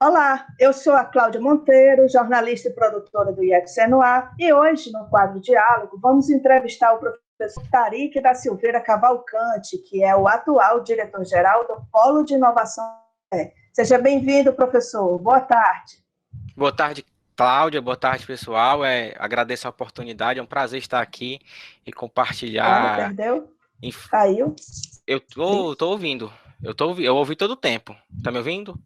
Olá, eu sou a Cláudia Monteiro, jornalista e produtora do IFCE no Ar, e hoje, no quadro Diálogo, vamos entrevistar o professor Tarik da Silveira Cavalcante, que é o atual diretor-geral do Polo de Inovação. Seja bem-vindo, professor. Boa tarde. Boa tarde, Cláudia. Boa tarde, pessoal. Agradeço a oportunidade. É um prazer estar aqui e Como compartilhar. perdeu? Caiu? Eu tô ouvindo. Eu ouvi todo o tempo. Tá me ouvindo?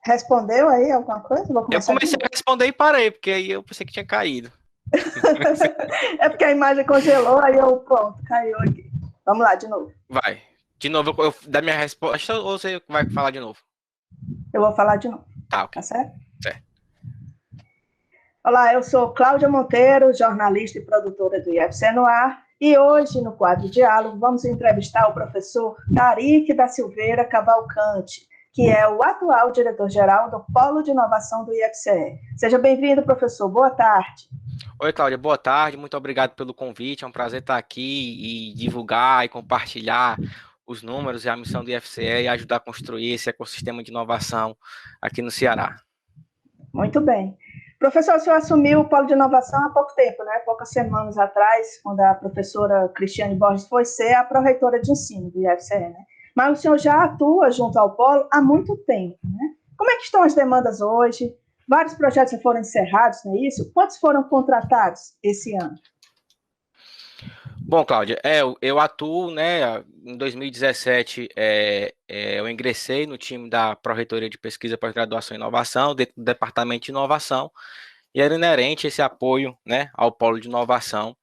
Respondeu aí alguma coisa? Vou Eu começar de comecei a novo. responder e parei, porque aí eu pensei que tinha caído. É porque a imagem congelou, aí eu, pronto, caiu aqui. Vamos lá, de novo. Vai. De novo, da minha resposta ou você vai falar de novo? Eu vou falar de novo, Tá, ok. tá certo? Certo. Olá, eu sou Cláudia Monteiro, jornalista e produtora do IFCE no Ar, e hoje, no quadro Diálogo, vamos entrevistar o professor Tarik da Silveira Cavalcante, que é o atual diretor-geral do Polo de Inovação do IFCE. Seja bem-vindo, professor. Boa tarde. Oi, Cláudia. Boa tarde. Muito obrigado pelo convite. É um prazer estar aqui e divulgar e compartilhar os números e a missão do IFCE e ajudar a construir esse ecossistema de inovação aqui no Ceará. Muito bem. Professor, o senhor assumiu o Polo de Inovação há pouco tempo, né? Poucas semanas atrás, quando a professora Cristiane Borges foi ser a pró-reitora de ensino do IFCE, né? Mas o senhor já atua junto ao Polo há muito tempo, né? Como é que estão as demandas hoje? Vários projetos já foram encerrados, não é isso? Quantos foram contratados esse ano? Bom, Cláudia, eu atuo, né, em 2017, eu ingressei no time da Pró-Reitoria de Pesquisa, Pós-Graduação e Inovação, dentro do Departamento de Inovação, e era inerente esse apoio, né, ao Polo de Inovação,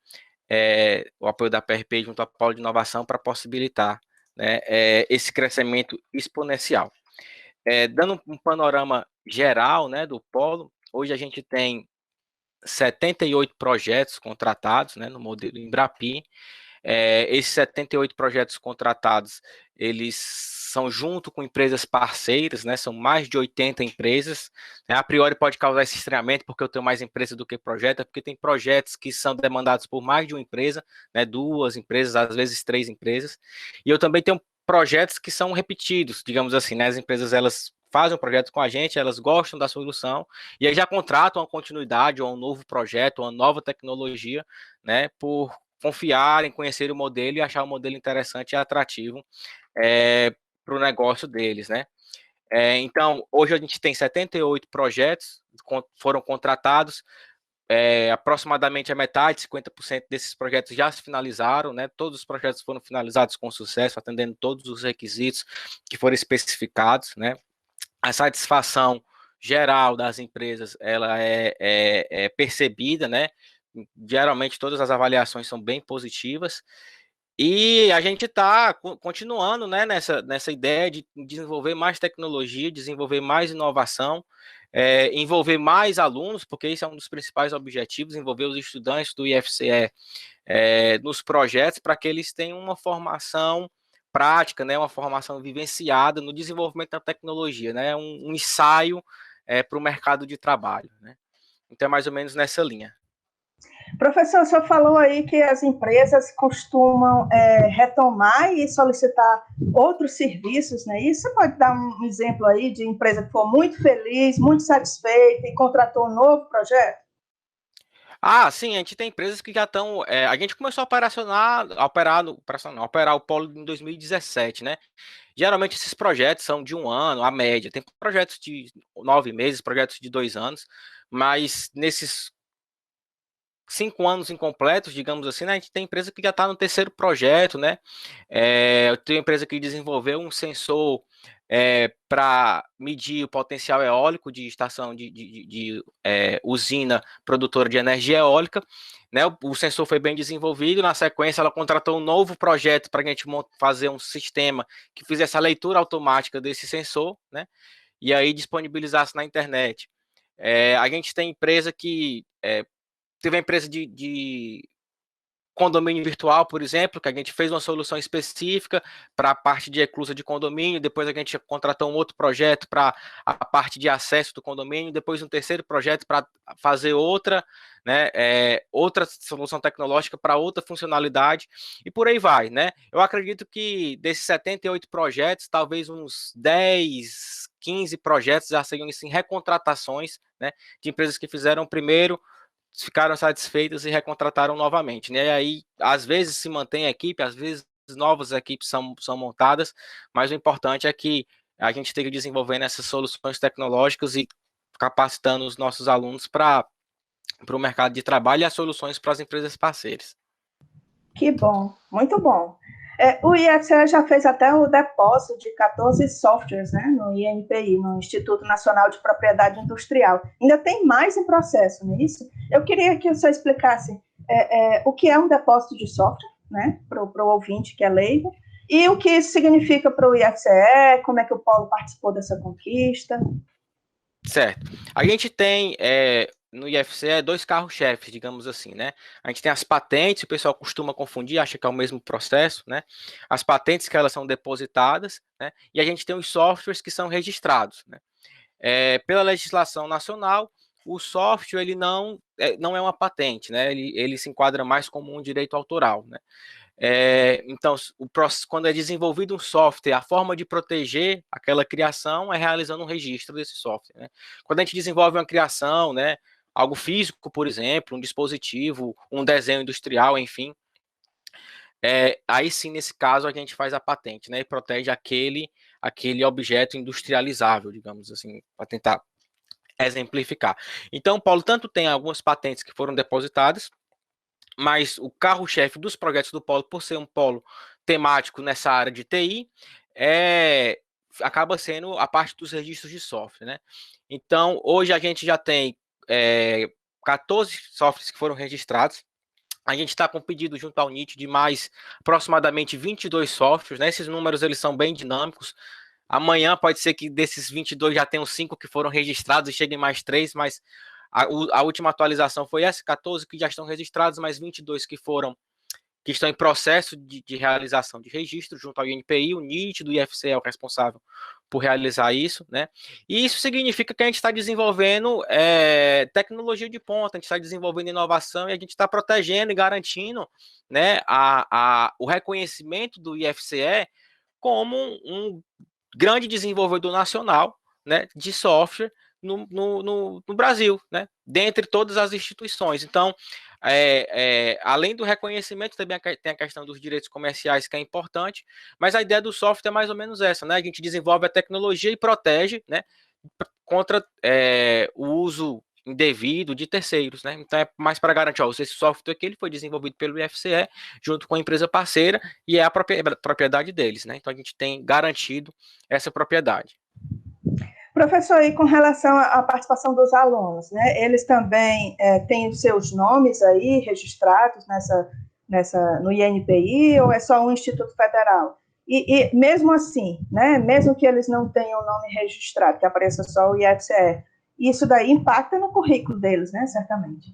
o apoio da PRP junto ao Polo de Inovação para possibilitar, né, esse crescimento exponencial. Dando um panorama geral, né, do Polo, hoje a gente tem 78 projetos contratados, né, no modelo Embrapi. Esses 78 projetos contratados, eles são junto com empresas parceiras, né? São mais de 80 empresas. Né, a priori pode causar esse estranhamento, porque eu tenho mais empresa do que projeto, porque tem projetos que são demandados por mais de uma empresa, né? Duas empresas, às vezes três empresas. E eu também tenho projetos que são repetidos, digamos assim, né? As empresas, elas fazem um projeto com a gente, elas gostam da solução, e aí já contratam uma continuidade, ou um novo projeto, ou uma nova tecnologia, né? Por confiar em conhecer o modelo e achar o modelo interessante e atrativo para o negócio deles, né? Então, hoje a gente tem 78 projetos que foram contratados, aproximadamente a metade, 50% desses projetos já se finalizaram, né? Todos os projetos foram finalizados com sucesso, atendendo todos os requisitos que foram especificados, né? A satisfação geral das empresas, ela é percebida, né? Geralmente todas as avaliações são bem positivas, e a gente está continuando, né, nessa ideia de desenvolver mais tecnologia, desenvolver mais inovação, envolver mais alunos, porque esse é um dos principais objetivos, envolver os estudantes do IFCE nos projetos, para que eles tenham uma formação prática, né, uma formação vivenciada no desenvolvimento da tecnologia, né, um ensaio para o mercado de trabalho, né? Então é mais ou menos nessa linha. Professor, o senhor falou aí que as empresas costumam retomar e solicitar outros serviços, não é isso? Você pode dar um exemplo aí de empresa que for muito feliz, muito satisfeita e contratou um novo projeto? Ah, sim, a gente tem empresas que já estão. A gente começou a operar o Polo em 2017, né? Geralmente esses projetos são de um ano, a média. Tem projetos de 9 meses, projetos de 2 anos, mas nesses 5 anos incompletos, digamos assim, né, a gente tem empresa que já está no terceiro projeto, né? Eu tenho empresa que desenvolveu um sensor para medir o potencial eólico de estação de usina produtora de energia eólica, né? O sensor foi bem desenvolvido, na sequência ela contratou um novo projeto para a gente fazer um sistema que fizesse a leitura automática desse sensor, né? E aí disponibilizasse na internet. A gente tem empresa que teve a empresa condomínio virtual, por exemplo, que a gente fez uma solução específica para a parte de eclusa de condomínio, depois a gente contratou um outro projeto para a parte de acesso do condomínio, depois um terceiro projeto para fazer outra, né, outra solução tecnológica para outra funcionalidade, e por aí vai, né? Eu acredito que desses 78 projetos, talvez uns 10, 15 projetos já seriam, assim, recontratações, né, de empresas que fizeram primeiro, ficaram satisfeitas e recontrataram novamente, né? E aí, às vezes se mantém a equipe, às vezes novas equipes são montadas, mas o importante é que a gente esteja desenvolvendo essas soluções tecnológicas e capacitando os nossos alunos para o mercado de trabalho e as soluções para as empresas parceiras. Que bom, muito bom. O IFCE já fez até o depósito de 14 softwares, né, no INPI, no Instituto Nacional de Propriedade Industrial. Ainda tem mais em processo, não é isso? Eu queria que você explicasse o que é um depósito de software, né, para o ouvinte que é leigo, e o que isso significa para o IFCE, como é que o Polo participou dessa conquista. Certo. A gente tem no IFCE dois carros-chefes, digamos assim, né? A gente tem as patentes, o pessoal costuma confundir, acha que é o mesmo processo, né? As patentes que elas são depositadas, né? E a gente tem os softwares que são registrados, né? Pela legislação nacional, o software ele não é uma patente, né? Ele se enquadra mais como um direito autoral, né? Então, quando é desenvolvido um software, a forma de proteger aquela criação é realizando um registro desse software, né? Quando a gente desenvolve uma criação, né, algo físico, por exemplo, um dispositivo, um desenho industrial, enfim, aí sim, nesse caso, a gente faz a patente, né, e protege aquele objeto industrializável, digamos assim, para tentar exemplificar. Então, Paulo, tanto tem algumas patentes que foram depositadas, mas o carro-chefe dos projetos do Polo, por ser um polo temático nessa área de TI, acaba sendo a parte dos registros de software, né? Então, hoje a gente já tem 14 softwares que foram registrados. A gente está com pedido junto ao NIT de mais aproximadamente 22 softwares, né? Esses números eles são bem dinâmicos. Amanhã pode ser que desses 22 já tenham 5 que foram registrados e cheguem mais 3, mas a última atualização foi essa, 14 que já estão registrados, mais 22 que estão em processo de realização de registro junto ao INPI, o NIT do IFCE é o responsável por realizar isso, né? E isso significa que a gente está desenvolvendo tecnologia de ponta, a gente está desenvolvendo inovação e a gente está protegendo e garantindo, né, o reconhecimento do IFCE como um grande desenvolvedor nacional, né, de software no Brasil, né, dentre todas as instituições. Então, além do reconhecimento, também tem a questão dos direitos comerciais, que é importante, mas a ideia do software é mais ou menos essa, né? A gente desenvolve a tecnologia e protege, né, contra o uso indevido de terceiros, né? Então é mais para garantir, esse software aqui ele foi desenvolvido pelo IFCE junto com a empresa parceira e é a propriedade deles, né? Então a gente tem garantido essa propriedade. Professor, e com relação à participação dos alunos, né? Eles também têm os seus nomes aí registrados no INPI ou é só um Instituto Federal? E mesmo assim, né? Mesmo que eles não tenham o nome registrado, que apareça só o IFCE, isso daí impacta no currículo deles, né? Certamente.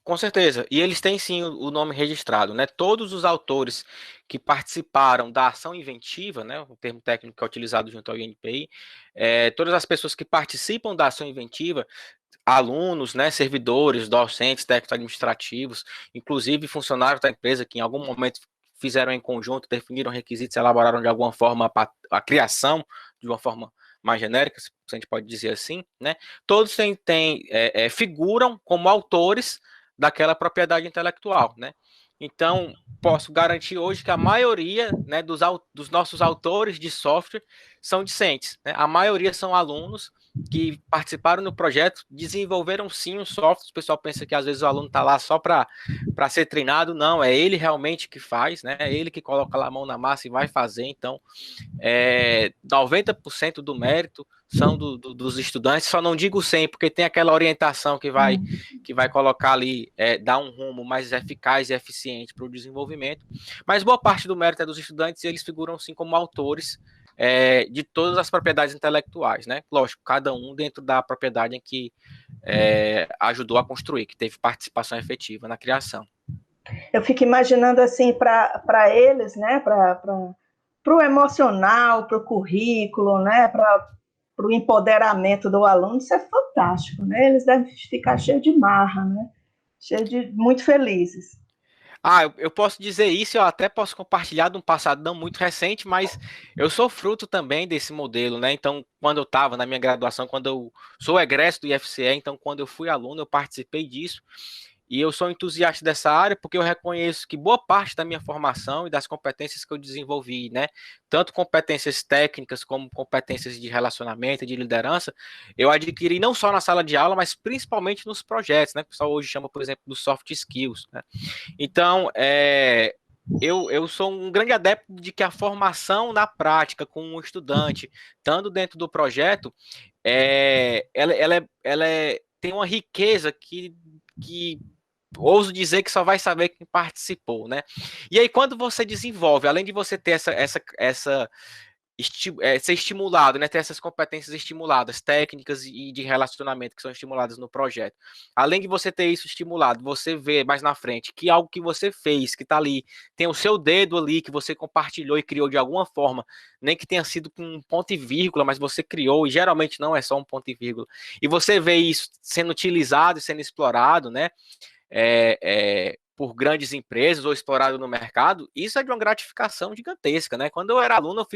Com certeza. E eles têm sim o nome registrado, né? Todos os autores que participaram da ação inventiva, né? O termo técnico que é utilizado junto ao INPI, todas as pessoas que participam da ação inventiva, alunos, né? Servidores, docentes, técnicos administrativos, inclusive funcionários da empresa que em algum momento fizeram em conjunto, definiram requisitos, elaboraram de alguma forma a criação de uma forma mais genérica, se a gente pode dizer assim, né? Todos figuram como autores daquela propriedade intelectual, né? Então, posso garantir hoje que a maioria, né, dos nossos autores de software são discentes, né? A maioria são alunos que participaram do projeto, desenvolveram sim um software. O pessoal pensa que às vezes o aluno está lá só para ser treinado, não, é ele realmente que faz, né? É ele que coloca lá a mão na massa e vai fazer. Então, 90% do mérito são dos estudantes, só não digo 100, porque tem aquela orientação que vai colocar ali, dar um rumo mais eficaz e eficiente para o desenvolvimento, mas boa parte do mérito é dos estudantes e eles figuram sim como autores de todas as propriedades intelectuais, né? Lógico, cada um dentro da propriedade em que ajudou a construir, que teve participação efetiva na criação. Eu fico imaginando assim para eles, né, para o emocional, para o currículo, né, para o empoderamento do aluno, isso é fantástico, né? Eles devem ficar cheios de marra, né? Cheios de muito felizes. Ah, eu posso dizer isso, eu até posso compartilhar de um passado não muito recente, mas eu sou fruto também desse modelo, né? Então, quando eu estava na minha graduação, quando eu sou egresso do IFCE, então quando eu fui aluno, eu participei disso. E eu sou entusiasta dessa área porque eu reconheço que boa parte da minha formação e das competências que eu desenvolvi, né, tanto competências técnicas como competências de relacionamento e de liderança, eu adquiri não só na sala de aula, mas principalmente nos projetos, né, que o pessoal hoje chama, por exemplo, dos soft skills, né? Então, eu sou um grande adepto de que a formação na prática com um estudante, estando dentro do projeto, tem uma riqueza que ouso dizer que só vai saber quem participou, né? E aí, quando você desenvolve, além de você ter ser estimulado, né? Ter essas competências estimuladas, técnicas e de relacionamento que são estimuladas no projeto. Além de você ter isso estimulado, você vê mais na frente que algo que você fez, que está ali, tem o seu dedo ali, que você compartilhou e criou de alguma forma, nem que tenha sido com um ponto e vírgula, mas você criou, e geralmente não é só um ponto e vírgula. E você vê isso sendo utilizado e sendo explorado, né? Por grandes empresas ou explorado no mercado, isso é de uma gratificação gigantesca, né? Quando eu era aluno,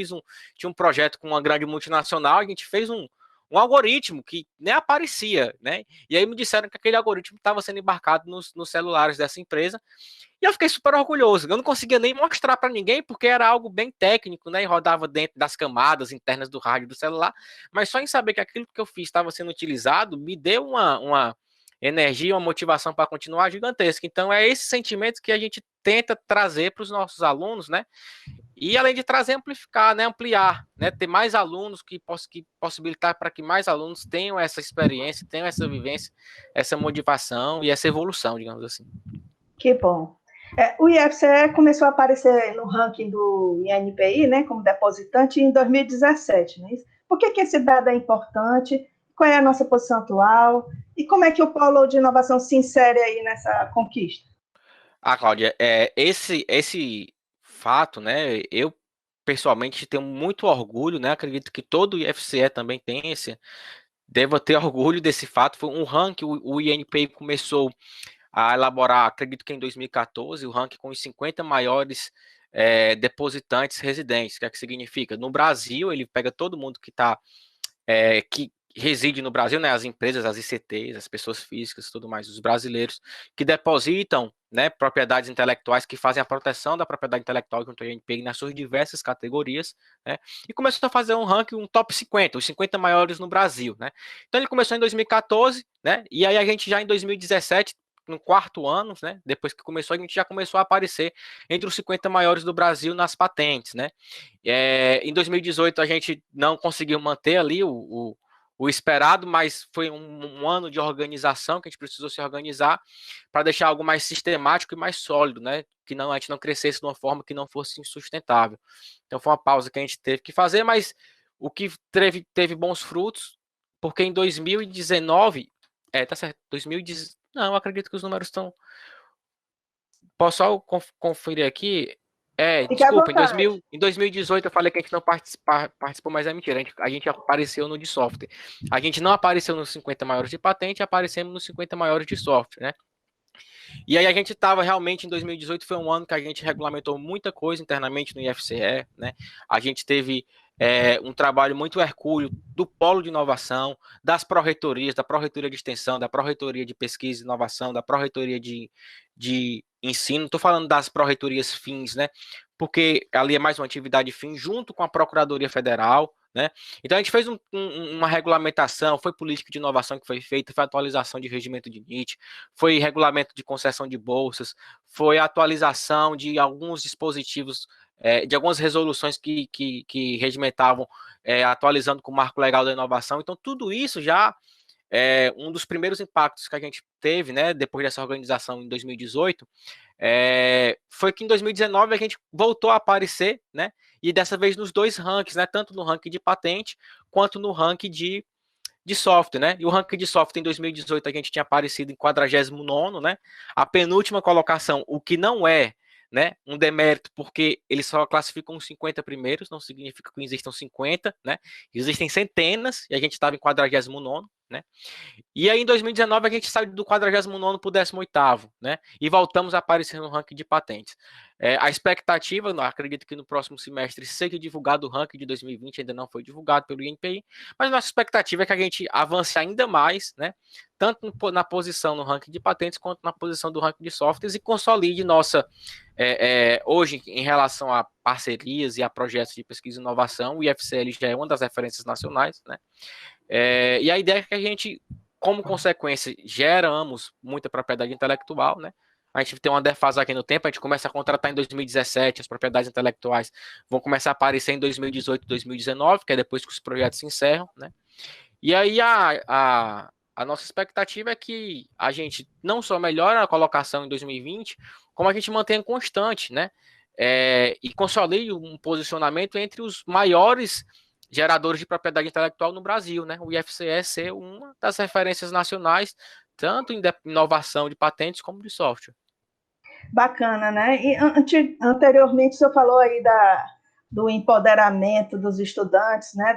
tinha um projeto com uma grande multinacional, a gente fez um algoritmo que nem aparecia, né? E aí me disseram que aquele algoritmo estava sendo embarcado nos celulares dessa empresa, e eu fiquei super orgulhoso. Eu não conseguia nem mostrar para ninguém, porque era algo bem técnico, né? E rodava dentro das camadas internas do rádio do celular, mas só em saber que aquilo que eu fiz estava sendo utilizado, me deu uma energia, uma motivação para continuar gigantesca. Então, é esse sentimento que a gente tenta trazer para os nossos alunos, né? E além de trazer, amplificar, né? Ampliar, né? Ter mais alunos que possibilitar para que mais alunos tenham essa experiência, tenham essa vivência, essa motivação e essa evolução, digamos assim. Que bom. O IFCE começou a aparecer no ranking do INPI, né, como depositante em 2017, não é isso? Por que esse dado é importante? Qual é a nossa posição atual? E como é que o polo de inovação se insere aí nessa conquista? Ah, Cláudia, esse fato, né? Eu pessoalmente tenho muito orgulho, né? Acredito que todo o IFCE também tem deva ter orgulho desse fato. Foi um ranking, o INPI começou a elaborar, acredito que em 2014, o ranking com os 50 maiores depositantes residentes. O que é que significa? No Brasil, ele pega todo mundo que reside no Brasil, né, as empresas, as ICTs, as pessoas físicas, tudo mais, os brasileiros que depositam, né, propriedades intelectuais, que fazem a proteção da propriedade intelectual junto ao INPI nas suas diversas categorias, né, e começou a fazer um ranking, um top 50, os 50 maiores no Brasil, né. Então ele começou em 2014, né, e aí a gente já em 2017 no quarto ano, né, depois que começou, a gente já começou a aparecer entre os 50 maiores do Brasil nas patentes, né. Em 2018 a gente não conseguiu manter ali o esperado, mas foi um ano de organização que a gente precisou se organizar para deixar algo mais sistemático e mais sólido, né? Que a gente não crescesse de uma forma que não fosse insustentável. Então foi uma pausa que a gente teve que fazer, mas o que teve bons frutos, porque em 2019, tá certo, 2010, não, acredito que os números estão. Posso só conferir aqui? Fique à Desculpa, vontade. em 2018 eu falei que a gente não participou, mas é mentira. A gente apareceu no de software. A gente não apareceu nos 50 maiores de patente, aparecemos nos 50 maiores de software, né? E aí a gente estava realmente em 2018, foi um ano que a gente regulamentou muita coisa internamente no IFCE, né? A gente teve um trabalho muito hercúleo do polo de inovação, das pró-reitorias, da pró-reitoria de extensão, da pró-reitoria de pesquisa e inovação, da pró-reitoria de ensino. Estou falando das pró-reitorias fins, né? Porque ali é mais uma atividade fim, junto com a Procuradoria Federal, né? Então a gente fez uma regulamentação, foi política de inovação que foi feita, foi atualização de regimento de NIT, foi regulamento de concessão de bolsas, foi atualização de alguns dispositivos, de algumas resoluções que regimentavam, atualizando com o marco legal da inovação. Então tudo isso já um dos primeiros impactos que a gente teve, né, depois dessa organização em 2018, foi que em 2019 a gente voltou a aparecer, né, e dessa vez nos dois rankings, né, tanto no ranking de patente quanto no ranking de de software, né? E o ranking de software em 2018 a gente tinha aparecido em 49º, né? A penúltima colocação, o que não é, né, um demérito, porque eles só classificam os 50 primeiros, não significa que existam 50, né? Existem centenas e a gente estava em 49º, né? E aí, em 2019, a gente saiu do 49º para o 18º, né? E voltamos a aparecer no ranking de patentes. A expectativa, não acredito que no próximo semestre seja divulgado o ranking de 2020, ainda não foi divulgado pelo INPI, mas nossa expectativa é que a gente avance ainda mais, né? Tanto na posição no ranking de patentes, quanto na posição do ranking de softwares e consolide nossa, hoje, em relação a parcerias e a projetos de pesquisa e inovação, o IFCL já é uma das referências nacionais, né? E a ideia é que a gente, como consequência, geramos muita propriedade intelectual, né? A gente tem uma defasagem no tempo, a gente começa a contratar em 2017, as propriedades intelectuais vão começar a aparecer em 2018, 2019, que é depois que os projetos se encerram, né? E aí a nossa expectativa é que a gente não só melhore a colocação em 2020, como a gente mantenha constante, né? E consolide um posicionamento entre os maiores geradores de propriedade intelectual no Brasil, né? O IFCE ser uma das referências nacionais, tanto em inovação de patentes como de software. Bacana, né? E anteriormente o senhor falou aí do empoderamento dos estudantes, né?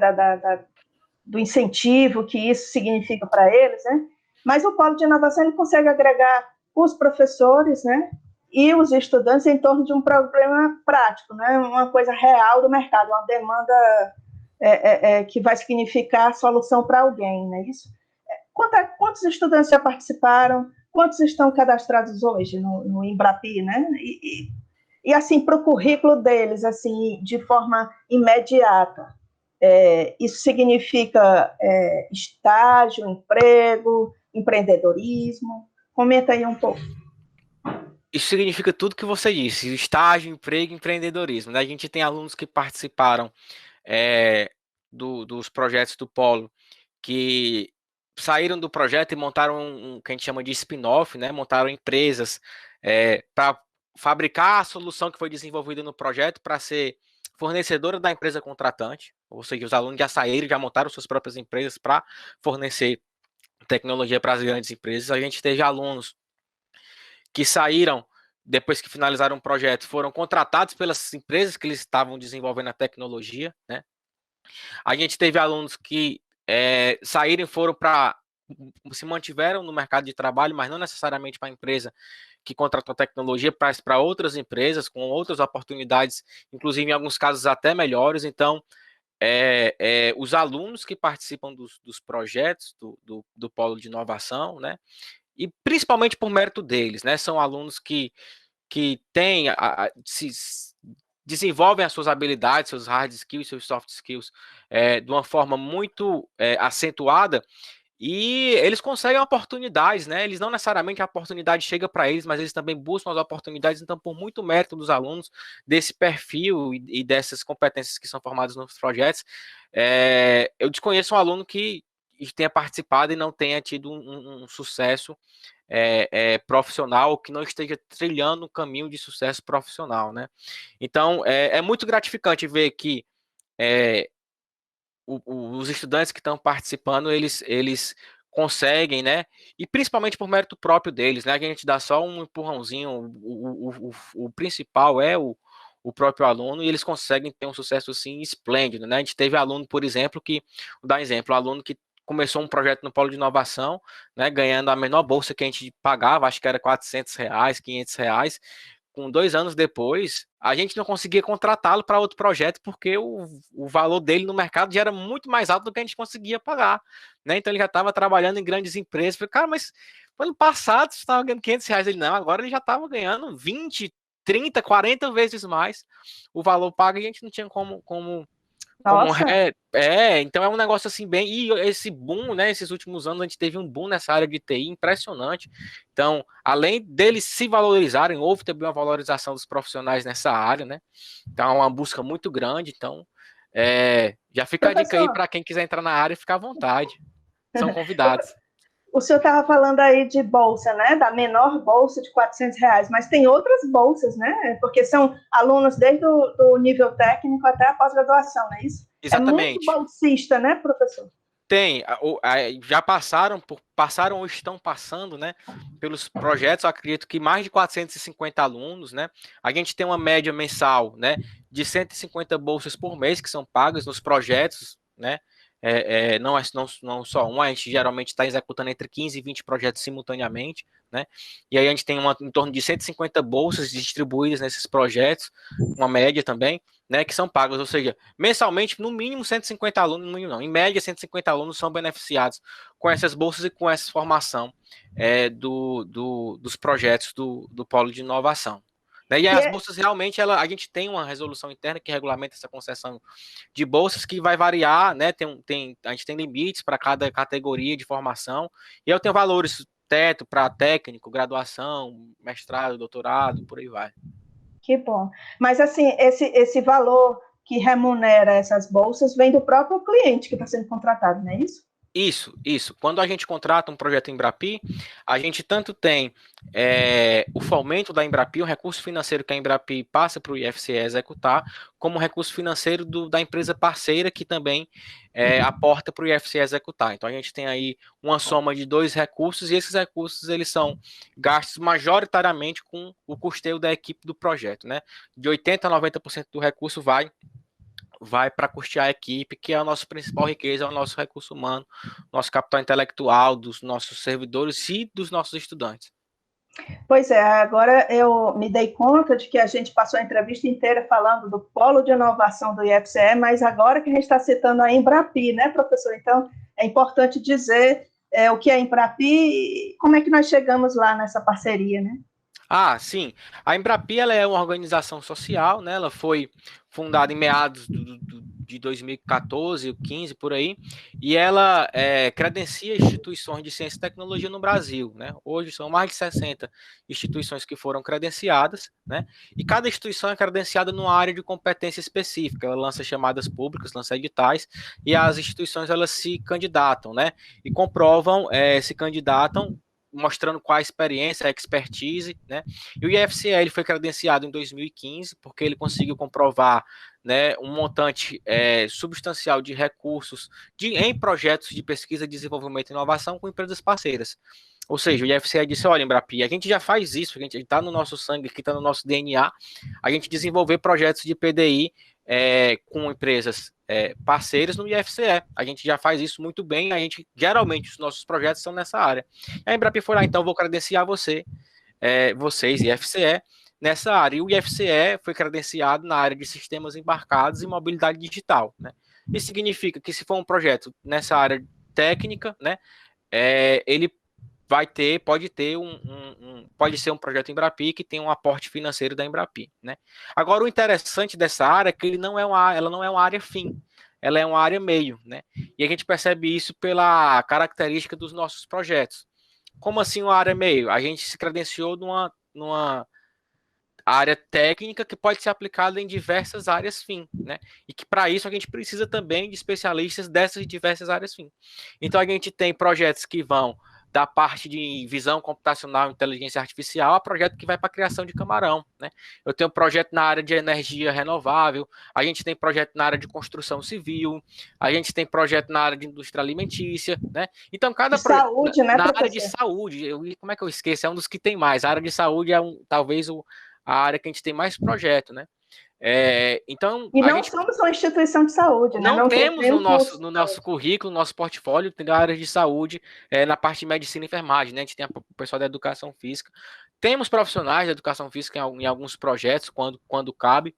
Do incentivo que isso significa para eles, né? Mas o polo de inovação ele consegue agregar os professores, né? E os estudantes em torno de um problema prático, né? Uma coisa real do mercado, uma demanda que vai significar a solução para alguém, né? Isso. Quantos estudantes já participaram? Quantos estão cadastrados hoje no Embrapi, né? E assim, para o currículo deles, assim, de forma imediata, isso significa estágio, emprego, empreendedorismo? Comenta aí um pouco. Isso significa tudo que você disse: estágio, emprego, empreendedorismo, né? A gente tem alunos que participaram dos projetos do Polo, que saíram do projeto e montaram um que a gente chama de spin-off, né? Montaram empresas para fabricar a solução que foi desenvolvida no projeto para ser fornecedora da empresa contratante, ou seja, os alunos já saíram, já montaram suas próprias empresas para fornecer tecnologia para as grandes empresas. A gente teve alunos que saíram depois que finalizaram o projeto, foram contratados pelas empresas que eles estavam desenvolvendo a tecnologia, né? A gente teve alunos que saíram e foram para se mantiveram no mercado de trabalho, mas não necessariamente para a empresa que contratou tecnologia, para outras empresas com outras oportunidades, inclusive em alguns casos até melhores. Então, os alunos que participam dos projetos do Polo de Inovação, né? E principalmente por mérito deles, né? São alunos que têm se desenvolvem as suas habilidades, seus hard skills, seus soft skills de uma forma muito acentuada, e eles conseguem oportunidades, né? Eles não necessariamente a oportunidade chega para eles, mas eles também buscam as oportunidades. Então, por muito mérito dos alunos, desse perfil e dessas competências que são formadas nos projetos, eu desconheço um aluno que tenha participado e não tenha tido um sucesso profissional, que não esteja trilhando um caminho de sucesso profissional, né? Então, é muito gratificante ver que os estudantes que estão participando, eles conseguem, né? E principalmente por mérito próprio deles, né? A gente dá só um empurrãozinho, o principal é o próprio aluno, e eles conseguem ter um sucesso assim esplêndido, né? A gente teve aluno, por exemplo, vou dar um exemplo, aluno que começou um projeto no Polo de Inovação, né, ganhando a menor bolsa que a gente pagava, acho que era R$ 400, R$ 500. Com 2 anos depois, a gente não conseguia contratá-lo para outro projeto, porque o valor dele no mercado já era muito mais alto do que a gente conseguia pagar, né? Então ele já estava trabalhando em grandes empresas. Falei, cara, mas ano passado você estava ganhando R$ 500. Ele, não, agora ele já estava ganhando 20, 30, 40 vezes mais o valor pago, e a gente não tinha como Nossa. então é um negócio assim bem. E esse boom, né? Esses últimos anos a gente teve um boom nessa área de TI impressionante. Então, além deles se valorizarem, houve também uma valorização dos profissionais nessa área, né? Então, é uma busca muito grande. Então, já fica a dica aí Professor, para quem quiser entrar na área, ficar à vontade. São convidados. o senhor estava falando aí de bolsa, né? Da menor bolsa de R$ 400, mas tem outras bolsas, né? Porque são alunos desde o nível técnico até a pós-graduação, não é isso? É muito Exatamente. bolsista, né, professor? tem, já passaram ou estão passando, né, pelos projetos, eu acredito que mais de 450 alunos, né, a gente tem uma média mensal, né, de 150 bolsas por mês que são pagas nos projetos, né, não só um, a gente geralmente está executando entre 15 e 20 projetos simultaneamente, né, e aí a gente tem em torno de 150 bolsas distribuídas nesses projetos, uma média também, né, que são pagas, ou seja, mensalmente, no mínimo 150 alunos, no mínimo não, em média 150 alunos são beneficiados com essas bolsas e com essa formação dos projetos do Polo de Inovação. Né? E as bolsas realmente, a gente tem uma resolução interna que regulamenta essa concessão de bolsas que vai variar, né? A gente tem limites para cada categoria de formação, e eu tenho valores teto para técnico, graduação, mestrado, doutorado, por aí vai. Que bom. Mas, assim, esse valor que remunera essas bolsas vem do próprio cliente que está sendo contratado, não é isso? Isso. Quando a gente contrata um projeto Embrapi, a gente tanto tem o fomento da Embrapi, um recurso financeiro que a Embrapi passa para o IFCE executar, como um recurso financeiro da empresa parceira que também aporta para o IFCE executar. Então a gente tem aí uma soma de dois recursos e esses recursos eles são gastos majoritariamente com o custeio da equipe do projeto, né? De 80% a 90% do recurso vai para custear a equipe, que é a nossa principal riqueza, é o nosso recurso humano, nosso capital intelectual, dos nossos servidores e dos nossos estudantes. Pois é, agora eu me dei conta de que a gente passou a entrevista inteira falando do polo de inovação do IFCE, mas agora que a gente está citando a Embrapi, né, professor? Então, é importante dizer o que é a Embrapi e como é que nós chegamos lá nessa parceria, né? Ah, sim. A Embrapi ela é uma organização social, né? Ela foi fundada em meados de 2014, 15 por aí, e ela credencia instituições de ciência e tecnologia no Brasil, né? Hoje são mais de 60 instituições que foram credenciadas, né? E cada instituição é credenciada numa área de competência específica. Ela lança chamadas públicas, lança editais, e as instituições elas se candidatam, né? E comprovam, se candidatam mostrando qual a experiência, a expertise, né? E o IFCE ele foi credenciado em 2015 porque ele conseguiu comprovar, né, um montante substancial de recursos em projetos de pesquisa, desenvolvimento e inovação com empresas parceiras. Ou seja, o IFCE disse, olha, Embrapi, a gente já faz isso, a gente está no nosso sangue, aqui está no nosso DNA, a gente desenvolver projetos de PDI com empresas parceiras no IFCE. A gente já faz isso muito bem, geralmente os nossos projetos são nessa área. A Embrapi foi lá, então vou credenciar vocês, IFCE, nessa área. E o IFCE foi credenciado na área de sistemas embarcados e mobilidade digital, né? Isso significa que se for um projeto nessa área técnica, né, ele pode ser um projeto Embrapi que tem um aporte financeiro da Embrapi, né? Agora, o interessante dessa área é que ela não é uma área fim, ela é uma área meio, né? E a gente percebe isso pela característica dos nossos projetos. Como assim uma área meio? A gente se credenciou numa área técnica que pode ser aplicada em diversas áreas fim, né? E que para isso a gente precisa também de especialistas dessas diversas áreas fim. Então a gente tem projetos que vão da parte de visão computacional e inteligência artificial a projeto que vai para a criação de camarão, né? Eu tenho um projeto na área de energia renovável, a gente tem projeto na área de construção civil, a gente tem projeto na área de indústria alimentícia, né? Então cada projeto saúde, né, na professor? área de saúde, como é que eu esqueço? É um dos que tem mais. A área de saúde é talvez a área que a gente tem mais projeto, né? Então, e não somos uma instituição de saúde, né? Não temos no não nosso currículo, no nosso portfólio, tem áreas de saúde na parte de medicina e enfermagem, né? A gente tem o pessoal da educação física. Temos profissionais da educação física em alguns projetos, quando cabe.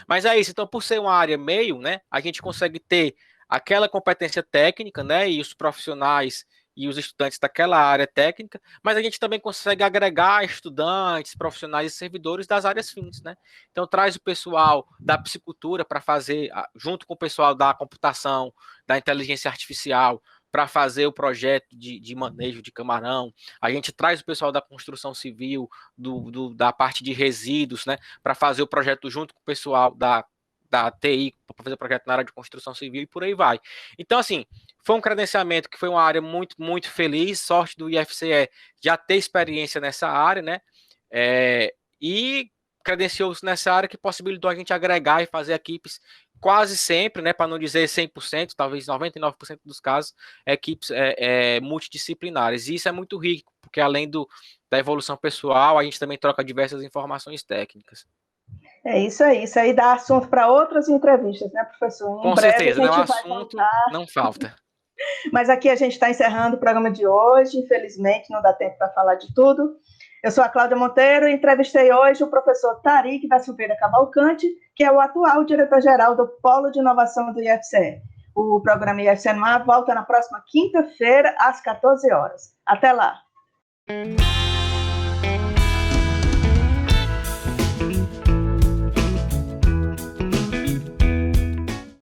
Mas é isso, então, por ser uma área meio, né? A gente consegue ter aquela competência técnica, né? E os profissionais e os estudantes daquela área técnica, mas a gente também consegue agregar estudantes, profissionais e servidores das áreas fins, né? Então traz o pessoal da psicultura para fazer, junto com o pessoal da computação, da inteligência artificial, para fazer o projeto de manejo de camarão. A gente traz o pessoal da construção civil, da parte de resíduos, né? Para fazer o projeto junto com o pessoal da TI, para fazer projeto na área de construção civil e por aí vai. Então, assim, foi um credenciamento que foi uma área muito, muito feliz, sorte do IFCE já ter experiência nessa área, né? E credenciou-se nessa área que possibilitou a gente agregar e fazer equipes quase sempre, né, para não dizer 100%, talvez 99% dos casos, equipes multidisciplinares. E isso é muito rico, porque além da evolução pessoal, a gente também troca diversas informações técnicas. É isso aí. Isso aí dá assunto para outras entrevistas, né, professor? Em Com breve a certeza, não, gente vai assunto voltar. não falta. Mas aqui a gente está encerrando o programa de hoje. Infelizmente, não dá tempo para falar de tudo. Eu sou a Cláudia Monteiro e entrevistei hoje o professor Tarik da Silveira Cavalcante, que é o atual diretor-geral do Polo de Inovação do IFCE. O programa IFCE no Ar volta na próxima quinta-feira, às 14 horas. Até lá!